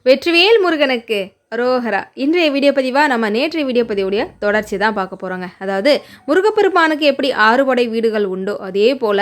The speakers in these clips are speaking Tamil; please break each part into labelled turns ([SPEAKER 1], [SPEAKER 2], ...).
[SPEAKER 1] வெற்றிவேல் முருகனுக்கு அரோஹரா. இன்றைய வீடியோ பதிவாக நம்ம நேற்றைய வீடியோ பதிவுடைய தொடர்ச்சி தான் பார்க்க போகிறோங்க. அதாவது முருகப்பெருமானுக்கு எப்படி 6 படை வீடுகள் உண்டோ அதே போல்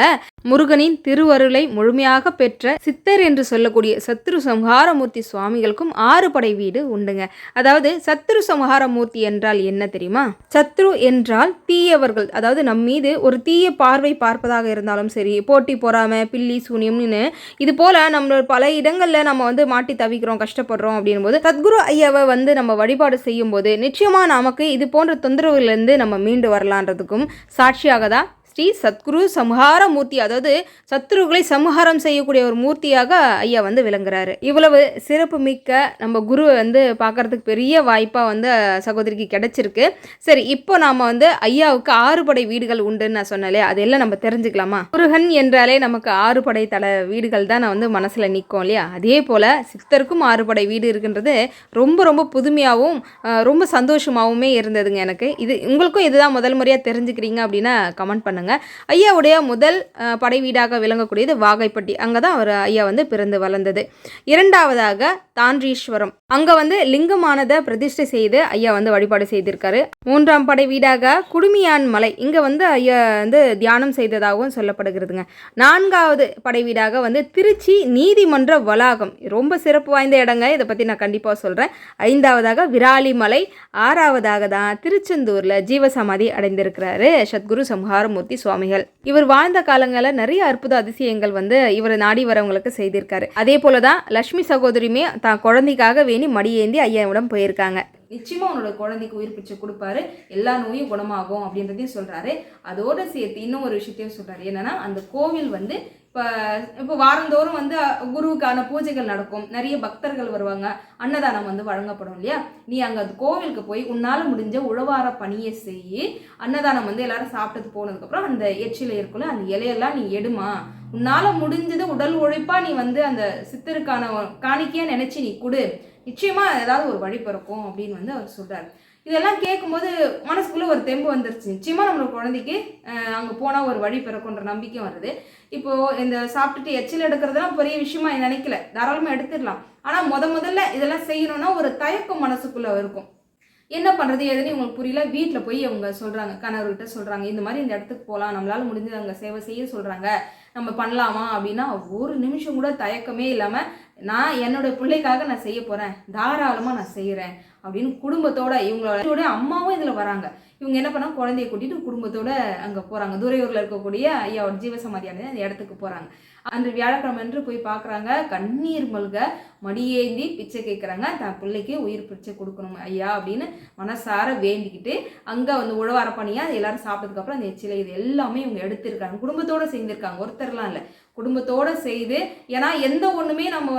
[SPEAKER 1] முருகனின் திருவருளை முழுமையாக பெற்ற சித்தர் என்று சொல்லக்கூடிய சத்ரு சம்ஹாரமூர்த்தி சுவாமிகளுக்கும் 6 படை வீடு உண்டுங்க. அதாவது சத்ரு சம்ஹாரமூர்த்தி என்றால் என்ன தெரியுமா? சத்ரு என்றால் தீயவர்கள், அதாவது நம் மீது ஒரு தீய பார்வை பார்ப்பதாக இருந்தாலும் சரி, போட்டி பொறாமை, பில்லி சூனியம்னு இது போல் நம்ம பல இடங்களில் நம்ம மாட்டி தவிக்கிறோம், கஷ்டப்படுறோம் அப்படின் போது சத்குரு ஐயாவை நம்ம வழிபாடு செய்யும் போது நிச்சயமாக நமக்கு இது போன்ற தொந்தரவுலேருந்து நம்ம மீண்டு வரலான்றதுக்கும் சாட்சியாக தான் ஸ்ரீ சத்குரு சம்ஹாரமூர்த்தி, அதாவது சத்ருகளை சம்ஹாரம் செய்யக்கூடிய ஒரு மூர்த்தியாக ஐயா விளங்குறாரு. இவ்வளவு சிறப்பு மிக்க நம்ம குருவை பார்க்கறதுக்கு பெரிய வாய்ப்பாக சகோதரிக்கு கிடைச்சிருக்கு. சரி, இப்போ நாம் ஐயாவுக்கு 6 படை வீடுகள் உண்டுன்னு நான் சொன்னாலே அதெல்லாம் நம்ம தெரிஞ்சுக்கலாமா? முருகன் என்றாலே நமக்கு 6 படை தலை வீடுகள் தான் நான் மனசில் நிற்கும் இல்லையா? அதே போல் சித்தருக்கும் 6 படை வீடு இருக்குன்றது ரொம்ப ரொம்ப புதுமையாகவும் ரொம்ப சந்தோஷமாகவுமே இருந்ததுங்க எனக்கு. இது உங்களுக்கும் இதுதான் முதல் முறையாக தெரிஞ்சுக்கிறீங்க அப்படின்னா கமெண்ட் பண்ணுங்கள். ஐயாவுடைய முதல் படை வீடாக விளங்கக்கூடியது வாகைப்பட்டி. அங்கே தான் அவர் ஐயா பிறந்து வளர்ந்தது. இரண்டாவதாக தான்றீஸ்வரம், அங்கே லிங்கமானதை பிரதிஷ்டை செய்து ஐயா வழிபாடு செய்திருக்காரு. 3ஆம் படை வீடாக குடுமியான் மலை, இங்கே ஐயா தியானம் செய்ததாகவும் சொல்லப்படுகிறதுங்க. 4வது படை வீடாக திருச்சி நீதிமன்ற வளாகம், ரொம்ப சிறப்பு வாய்ந்த இடங்க, இதை பற்றி நான் கண்டிப்பாக சொல்கிறேன். 5வதாக விராலிமலை, 6வதாக தான் திருச்செந்தூரில் ஜீவசமாதி அடைந்திருக்கிறாரு சத்குரு சம்ஹாரமூர்த்தி சுவாமிகள். இவர் வாழ்ந்த காலங்களில் நிறைய அற்புத அதிசயங்கள் இவர் நாடி வரவங்களுக்கு செய்திருக்காரு. அதே போலதான் லட்சுமி சகோதரியுமே தான் குழந்தைக்காக வேணி மடியேந்தி ஐயாவிடம் போயிருக்காங்க. நிச்சயமா உன்னோட குழந்தைக்கு உயிர் பிச்சை கொடுப்பாரு, எல்லா நோயும் குணமாகும் அப்படின்றதையும் சொல்றாரு. அதோட சேர்த்து இன்னும் ஒரு விஷயத்தையும் சொல்றாரு. என்னன்னா, அந்த கோவில் இப்போ வாரந்தோறும் குருவுக்கான பூஜைகள் நடக்கும், நிறைய பக்தர்கள் வருவாங்க, அன்னதானம் வழங்கப்படும் இல்லையா? நீ அங்கே அந்த கோவிலுக்கு போய் உன்னால் முடிஞ்ச உழவார பணியை செய்யி அன்னதானம் எல்லாரும் சாப்பிட்டது போனதுக்கப்புறம் அந்த எச்சில இருக்குல்ல அந்த இலையெல்லாம் நீ எடுமா, உன்னால் முடிஞ்சது உடல் உழைப்பா நீ அந்த சித்தருக்கான காணிக்கையா நினைச்சு நீ கொடு, நிச்சயமா ஏதாவது ஒரு வழி பிறக்கும் அப்படின்னு அவர் சொல்றாரு. இதெல்லாம் கேட்கும்போது மனசுக்குள்ளே ஒரு தெம்பு வந்துருச்சு. நிச்சயமாக நம்மளோட குழந்தைக்கு அங்கே போனால் ஒரு வழி பிறக்குன்ற நம்பிக்கை வருது. இப்போது இந்த சாப்பிட்டுட்டு எச்சில் எடுக்கிறதுலாம் பெரிய விஷயமா நினைக்கல, தாராளமாக எடுத்துடலாம். ஆனால் முதல்ல இதெல்லாம் செய்யணும்னா ஒரு தயக்கம் மனசுக்குள்ளே இருக்கும். என்ன பண்ணுறது எதுன்னு உங்களுக்கு புரியல. வீட்டில் போய் அவங்க சொல்கிறாங்க, கணவர்கிட்ட சொல்கிறாங்க, இந்த மாதிரி இந்த இடத்துக்கு போகலாம், நம்மளால் முடிஞ்சது அங்கே சேவை செய்ய சொல்கிறாங்க, நம்ம பண்ணலாமா அப்படின்னா ஒரு நிமிஷம் கூட தயக்கமே இல்லாமல் நான் என்னோட பிள்ளைக்காக நான் செய்ய போகிறேன், தாராளமாக நான் செய்கிறேன் அப்படின்னு குடும்பத்தோட இவங்களோட அம்மாவும் இதில் வராங்க. இவங்க என்ன பண்ணால் குழந்தைய கூட்டிகிட்டு குடும்பத்தோட அங்கே போகிறாங்க. துறையூரில் இருக்கக்கூடிய ஐயாவோட ஜீவசமாதியான அந்த இடத்துக்கு போகிறாங்க. அந்த வியாழக்கிழமை என்று போய் பார்க்குறாங்க. கண்ணீர் மல்க மடியேந்தி பிச்சை கேட்குறாங்க, தன் பிள்ளைக்கு உயிர் பிச்சை கொடுக்கணும் ஐயா அப்படின்னு மனசார வேண்டிக்கிட்டு அங்கே உழவார பணியாக எல்லாரும் சாப்பிட்டதுக்கப்புறம் அந்த எச்சிலை இது எல்லாமே இவங்க எடுத்திருக்காங்க. குடும்பத்தோடு செய்திருக்காங்க, ஒருத்தர்லாம் இல்லை, குடும்பத்தோடு செய்து. ஏன்னா எந்த ஒன்றுமே நம்ம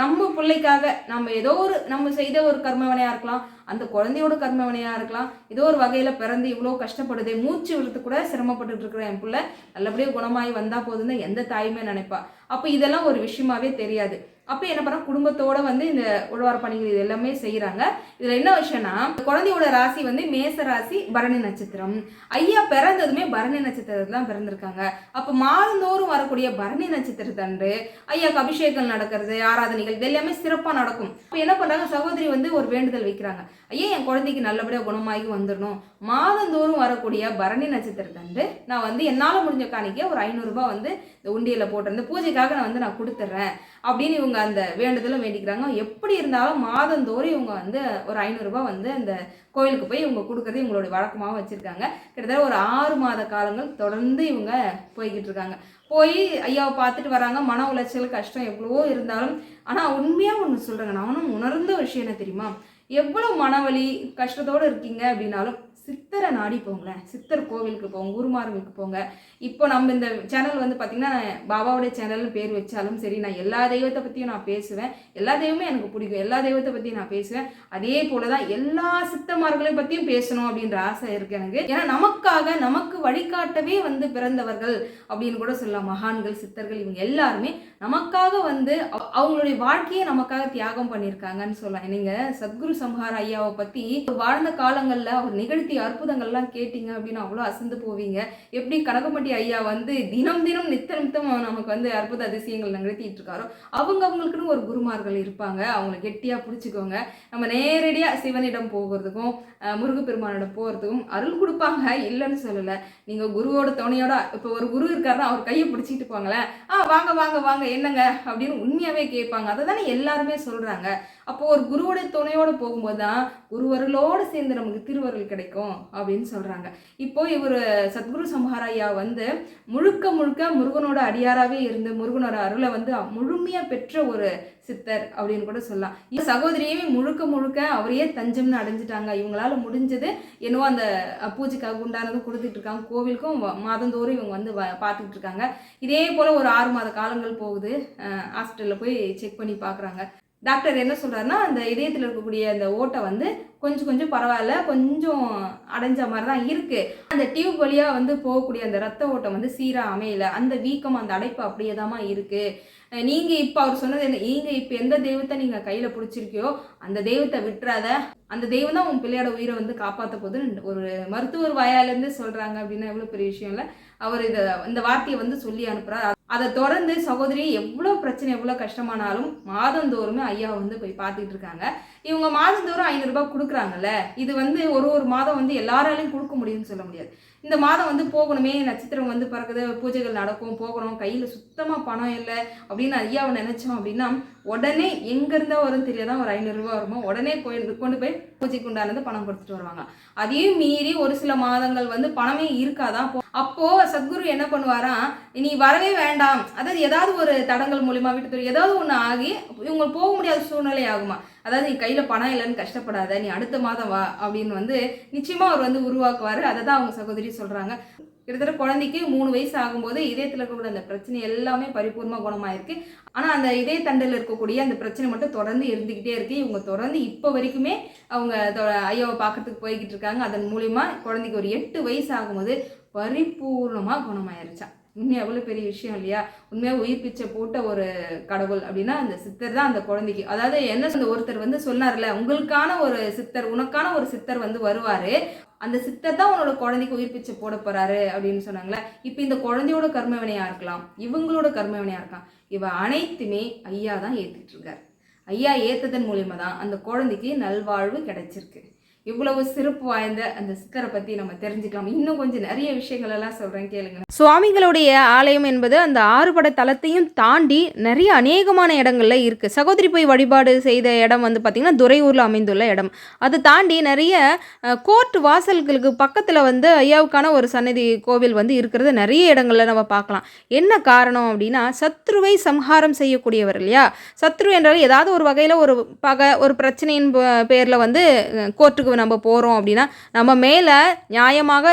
[SPEAKER 1] நம்ம பிள்ளைக்காக நம்ம ஏதோ ஒரு நம்ம செய்த ஒரு கர்மவனையாக இருக்கலாம், அந்த குழந்தையோட கர்மவனையாக இருக்கலாம், ஏதோ ஒரு வகையில் பிறந்து இவ்வளோ கஷ்டப்படுது, மூச்சு விழுத்து கூட சிரமப்பட்டு இருக்கிற என் பிள்ளை நல்லபடியாக குணமாகி வந்தால் போதுன்னு எந்த தாயுமே நினைப்பா. அப்போ இதெல்லாம் ஒரு விஷயமாவே தெரியாது. அப்போ என்ன பண்ணா குடும்பத்தோட இந்த உழவார பணிகள் இது எல்லாமே செய்கிறாங்க. இதில் என்ன விஷயம்னா, குழந்தையோட ராசி மேச ராசி, பரணி நட்சத்திரம். ஐயா பிறந்ததுமே பரணி நட்சத்திரத்தில் தான் பிறந்திருக்காங்க. அப்போ மாதந்தோறும் வரக்கூடிய பரணி நட்சத்திரத்தன்று ஐயாவுக்கு அபிஷேகம் நடக்கிறது, ஆராதனைகள் இது எல்லாமே சிறப்பாக நடக்கும். அப்போ என்ன பண்ணுறாங்க, சகோதரி ஒரு வேண்டுதல் வைக்கிறாங்க, ஐயா என் குழந்தைக்கு நல்லபடியாக குணமாகி வந்துடணும், மாதந்தோறும் வரக்கூடிய பரணி நட்சத்திரத்தன்று நான் என்னால் முடிஞ்ச காணிக்க ஒரு 500 ரூபாய் இந்த உண்டியலில் போட்டிருந்த பூஜைக்காக நான் கொடுத்துட்றேன் அப்படின்னு இவங்க அந்த வேண்டுதலும் வேண்டிக்கிறாங்க. எப்படி இருந்தாலும் மாதந்தோறும் இவங்க ஒரு 500 ரூபாய் அந்த கோயிலுக்கு போய் இவங்க கொடுக்கறது இவங்களுடைய வழக்கமாக வச்சுருக்காங்க. கிட்டத்தட்ட ஒரு 6 மாத காலங்கள் தொடர்ந்து இவங்க போய்கிட்டு இருக்காங்க. போய் ஐயாவை பார்த்துட்டு வராங்க. மன உளைச்சல் கஷ்டம் எவ்வளவோ இருந்தாலும், ஆனால் உண்மையாக ஒன்று சொல்கிறேங்க, நானும் உணர்ந்த விஷயம் என்ன தெரியுமா, எவ்வளோ மனவலி கஷ்டத்தோடு இருக்கீங்க அப்படின்னாலும் சித்தரை நாடி போங்களேன், சித்தர் கோவிலுக்கு போங்க, குருமார்களுக்கு போங்க. இப்போ நம்ம இந்த சேனல் பார்த்திங்கன்னா பாபாவுடைய சேனல்னு பேர் வச்சாலும் சரி, நான் எல்லா தெய்வத்தை பற்றியும் நான் பேசுவேன், எல்லா தெய்வமே எனக்கு பிடிக்கும், எல்லா தெய்வத்தை பற்றியும் நான் பேசுவேன். அதே போல தான் எல்லா சித்தமார்களை பற்றியும் பேசணும் அப்படின்ற ஆசை இருக்குது எனக்கு. ஏன்னா நமக்காக நமக்கு வழிகாட்டவே பிறந்தவர்கள் அப்படின்னு கூட சொல்லலாம். மகான்கள், சித்தர்கள் இவங்க எல்லாருமே நமக்காக அவங்களுடைய வாழ்க்கையை நமக்காக தியாகம் பண்ணியிருக்காங்கன்னு சொல்லலாம். நீங்கள் சத்குரு சம்ஹார ஐயாவை பற்றி வாழ்ந்த காலங்களில் அவர் நிகழ்த்தி அற்புதங்கள்லாம் கேட்டிங்க அப்படின்னா அவ்வளோ அசந்து போவீங்க. எப்படி கனகம்பட்டி ஐயா வந்து தினம் தினம் நித்தம் நமக்கு வந்து அற்புத அதிசயங்கள் நிகழ்த்திட்டு இருக்காரோ, அவங்களுக்குன்னு ஒரு குருமார்கள் இருப்பாங்க. அவங்கள கெட்டியாக பிடிச்சிக்கோங்க. நம்ம நேரடியாக சிவனிடம் போகிறதுக்கும் முருகப்பெருமானிடம் போகிறதுக்கும் அருள் கொடுப்பாங்க, இல்லைன்னு சொல்லலை. நீங்கள் குருவோட துணையோட இப்போ ஒரு குரு இருக்காருன்னா அவர் கையை பிடிச்சிட்டு போங்களேன், வாங்க வாங்க வாங்க என்னங்க அப்படின்னு உண்மையாகவே கேட்பாங்க. அதை தானே எல்லாருமே சொல்கிறாங்க. அப்போது ஒரு குருவோட துணையோடு போகும்போது தான் குருவர்களோடு சேர்ந்து நமக்கு திருவருள் கிடைக்கும் அப்படின்னு சொல்கிறாங்க. இப்போ இவர் சத்குரு சம்ஹாரையா வந்து முழுக்க முருகனோட அடியாராகவே இருந்து முருகனோட அருளை வந்து முழுமையாக பெற்ற ஒரு சித்தர் அப்படின்னு கூட சொல்லலாம். சகோதரியுமே முழுக்க அவரையே தஞ்சம்னு அடைஞ்சிட்டாங்க. இவங்களால முடிஞ்சது என்னவோ அந்த பூஜைக்காக உண்டானதும் கொடுத்துட்டு இருக்காங்க. கோவிலுக்கும் மாதந்தோறும் இவங்க வந்து பார்த்துக்கிட்டு இருக்காங்க. இதே போல் ஒரு 6 மாத காலங்கள் போகுது. ஹாஸ்பிட்டலில் போய் செக் பண்ணி பார்க்குறாங்க. டாக்டர் என்ன சொல்கிறாருன்னா, அந்த இதயத்தில் இருக்கக்கூடிய அந்த ஓட்டை வந்து கொஞ்சம் பரவாயில்ல, கொஞ்சம் அடைஞ்ச மாதிரி தான் இருக்குது. அந்த டியூப் வழியாக வந்து போகக்கூடிய அந்த ரத்த ஓட்டம் வந்து சீராக அமையலை. அந்த வீக்கம், அந்த அடைப்பு அப்படியே தாம்மா இருக்குது. நீங்கள் இப்போ அவர் சொன்னது என்ன, நீங்கள் இப்போ எந்த தெய்வத்தை நீங்கள் கையில் பிடிச்சிருக்கியோ அந்த தெய்வத்தை விட்டுறாத, அந்த தெய்வம் தான் உன் பிள்ளையோட உயிரை வந்து காப்பாற்ற போகுதுன்னு ஒரு மருத்துவர் வாயாலேருந்து சொல்கிறாங்க. அப்படின்னா எவ்வளோ பெரிய விஷயம் இல்லை. அவர் இந்த வார்த்தையை வந்து சொல்லி அனுப்புகிறார். அதை தொடர்ந்து சகோதரி எவ்வளோ பிரச்சனை எவ்வளோ கஷ்டமானாலும் மாதந்தோறுமே ஐயா வந்து போய் பார்த்துட்டு இருக்காங்க. இவங்க மாதந்தோறும் 500 ரூபாய் கொடுக்குறாங்கல்ல, இது வந்து ஒரு மாதம் வந்து எல்லாராலையும் கொடுக்க முடியும்னு சொல்ல முடியாது. இந்த மாதம் வந்து போகணுமே, நட்சத்திரம் வந்து பறக்குது, பூஜைகள் நடக்கும், போகணும், கையில் சுத்தமாக பணம் இல்லை அப்படின்னு ஐயாவை நினச்சோம் அப்படின்னா உடனே எங்கேருந்தா வரும்னு தெரியாதான் ஒரு 500 ரூபா வருமோ உடனே கொண்டு போய் பூஜைக்கு உண்டானது பணம் கொடுத்துட்டு வருவாங்க. அதையும் மீறி ஒரு சில மாதங்கள் வந்து பணமே இருக்காதான். அப்போது சத்குரு என்ன பண்ணுவாராம், நீ வரவே வேண்டாம், அதாவது ஏதாவது ஒரு தடங்கள் மூலிமா வீட்டு ஏதாவது ஒன்று ஆகி இவங்க போக முடியாத சூழ்நிலை ஆகுமா, அதாவது நீ கையில் பணம் இல்லைன்னு கஷ்டப்படாத, நீ அடுத்த மாதம் வா அப்படின்னு வந்து நிச்சயமாக அவர் வந்து உருவாக்குவார். அதை தான் அவங்க சகோதரி சொல்கிறாங்க. கிட்டத்தட்ட குழந்தைக்கு 3 வயசு ஆகும்போது இதயத்தில் இருக்கக்கூடிய அந்த பிரச்சனை எல்லாமே பரிபூர்ணமாக குணமாயிருக்கு. ஆனால் அந்த இதய தண்டில் இருக்கக்கூடிய அந்த பிரச்சனை மட்டும் தொடர்ந்து இருந்துக்கிட்டே இருக்குது. இவங்க தொடர்ந்து இப்போ வரைக்குமே அவங்க ஐயாவை பார்க்கறதுக்கு போய்கிட்டு இருக்காங்க. அதன் மூலிமா குழந்தைக்கு ஒரு 8 வயசு ஆகும்போது பரிபூர்ணமாக குணமாயிருச்சா. உண்மையாக எவ்வளோ பெரிய விஷயம் இல்லையா. உண்மையாக உயிர் பிச்சை போட்ட ஒரு கடவுள் அப்படின்னா அந்த சித்தர் தான் அந்த குழந்தைக்கு. அதாவது என்ன சொன்ன ஒருத்தர் வந்து சொன்னார்ல, உங்களுக்கான ஒரு சித்தர், உனக்கான ஒரு சித்தர் வந்து வருவார், அந்த சித்தர் தான் உன்னோட குழந்தைக்கு உயிர் பிச்சை போட போறாரு அப்படின்னு சொன்னாங்களே. இப்போ இந்த குழந்தையோட கர்மவினையா இருக்கலாம், இவங்களோட கர்மவினையா இருக்கலாம், இவ அனைத்துமே ஐயா தான் ஏற்றிட்டு இருக்காரு. ஐயா ஏற்றதன் மூலியமா தான் அந்த குழந்தைக்கு நல்வாழ்வு கிடைச்சிருக்கு. இவ்வளவு சிறப்பு வாய்ந்த அந்த சித்தரை பற்றி நம்ம தெரிஞ்சுக்கலாம். இன்னும் கொஞ்சம் நிறைய விஷயங்கள் எல்லாம் சொல்கிறேன், கேளுங்க. சுவாமிகளுடைய ஆலயம் என்பது அந்த 6 படை தலத்தையும் தாண்டி நிறைய அநேகமான இடங்கள்ல இருக்குது. சகோதரி போய் வழிபாடு செய்த இடம் வந்து பார்த்திங்கன்னா துறையூரில் அமைந்துள்ள இடம். அதை தாண்டி நிறைய கோர்ட் வாசல்களுக்கு பக்கத்தில் வந்து ஐயாவுக்கான ஒரு சன்னதி கோவில் வந்து இருக்கிறது நிறைய இடங்களில் நம்ம பார்க்கலாம். என்ன காரணம் அப்படின்னா, சத்ருவை சம்ஹாரம் செய்யக்கூடியவர் இல்லையா. சத்ரு என்றால் ஏதாவது ஒரு வகையில் ஒரு பகை, ஒரு பிரச்சனையின் பேரில் வந்து கோர்ட்டுக்கு நம்ம போகிறோம் அப்படின்னா நம்ம மேலே நியாயமாக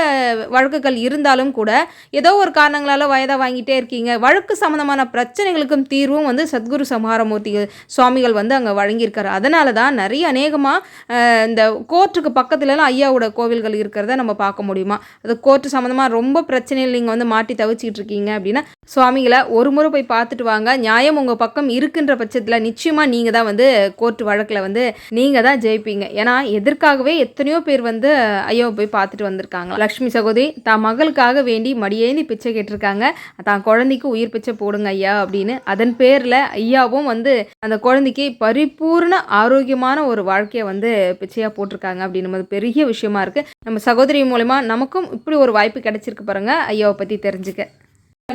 [SPEAKER 1] வழக்குகள் இருந்தாலும் கூட ஏதோ ஒரு காரணங்களால் வயதாக வாங்கிட்டே இருக்கீங்க, வழக்கு சம்மந்தமான பிரச்சனைகளுக்கும் தீர்வும் வந்து சத்குரு சம்ஹாரமூர்த்தி சுவாமிகள் வந்து அங்கே வழங்கியிருக்காரு. அதனால தான் நிறைய அநேகமாக இந்த கோர்ட்டுக்கு பக்கத்துலலாம் ஐயாவோட கோவில்கள் இருக்கிறத நம்ம பார்க்க முடியுமா. அது கோர்ட்டு சம்மந்தமாக ரொம்ப பிரச்சனைகள் நீங்கள் வந்து மாட்டி தவிச்சிக்கிட்டு இருக்கீங்க அப்படின்னா சுவாமிகளை ஒரு முறை போய் பார்த்துட்டு வாங்க. நியாயம் உங்கள் பக்கம் இருக்குன்ற பட்சத்தில் நிச்சயமாக நீங்கள் தான் வந்து கோர்ட்டு வழக்கில் வந்து நீங்கள் தான் ஜெயிப்பீங்க. ஏன்னா எதற்காகவே எத்தனையோ பேர் வந்து ஐயாவை போய் பார்த்துட்டு வந்திருக்காங்க. லக்ஷ்மி சகோதரி தான் மகளுக்காக வேண்டி மடியேந்தி பிச்சை கேட்டிருக்காங்க, தான் குழந்தைக்கு உயிர் பிச்சை போடுங்க ஐயா அப்படின்னு. அதன் பேரில் ஐயாவும் வந்து அந்த குழந்தைக்கு பரிபூர்ண ஆரோக்கியமான ஒரு வாழ்க்கையை வந்து பிச்சையாக போட்டிருக்காங்க அப்படின்னு பெரிய விஷயமா இருக்குது. நம்ம சகோதரி மூலமா நமக்கும் இப்படி ஒரு வாய்ப்பு கிடைச்சிருக்கு பாருங்க ஐயாவை பற்றி தெரிஞ்சுக்க.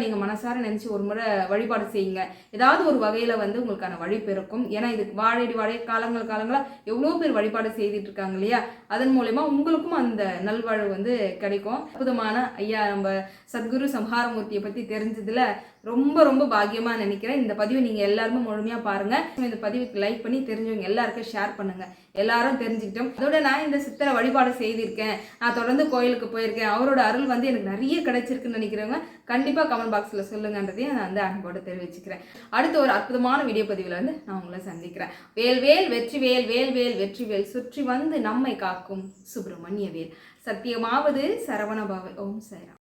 [SPEAKER 1] நீங்கள் மனசார நினச்சி ஒரு முறை வழிபாடு செய்யுங்க. ஏதாவது ஒரு வகையில் வந்து உங்களுக்கான வழி பிறக்கும். ஏன்னா இதுக்கு வாழை காலங்களாக எவ்வளோ பேர் வழிபாடு செய்துட்டு இருக்காங்க இல்லையா. அதன் மூலமா உங்களுக்கும் அந்த நல்வாழ்வு வந்து கிடைக்கும். அற்புதமான ஐயா நம்ம சத்குரு சம்ஹாரமூர்த்தியை பற்றி தெரிஞ்சதில் ரொம்ப பாக்கியமாக நினைக்கிறேன். இந்த பதிவை நீங்கள் எல்லாருமே முழுமையாக பாருங்கள். இந்த பதிவுக்கு லைக் பண்ணி தெரிஞ்சவங்க எல்லாருக்கும் ஷேர் பண்ணுங்கள். எல்லாரும் தெரிஞ்சுக்கிட்டோம். அதோட நான் இந்த சித்தரை வழிபாடு செய்திருக்கேன், நான் தொடர்ந்து கோயிலுக்கு போயிருக்கேன், அவரோட அருள் வந்து எனக்கு நிறைய கிடைச்சிருக்குன்னு நினைக்கிறவங்க கண்டிப்பாக கமெண்ட் பாக்ஸில் சொல்லுங்கன்றதையும் நான் வந்து அன்போடு தெரிவிச்சுக்கிறேன். அடுத்த ஒரு அற்புதமான வீடியோ பதிவில் வந்து நான் உங்களை சந்திக்கிறேன். வேல் வெற்றிவேல் சுற்றி வந்து நம்மை காக்கும் சுப்பிரமணிய வேல். சத்தியமாவது சரவணபவ. ஓம் சாய்ராம்.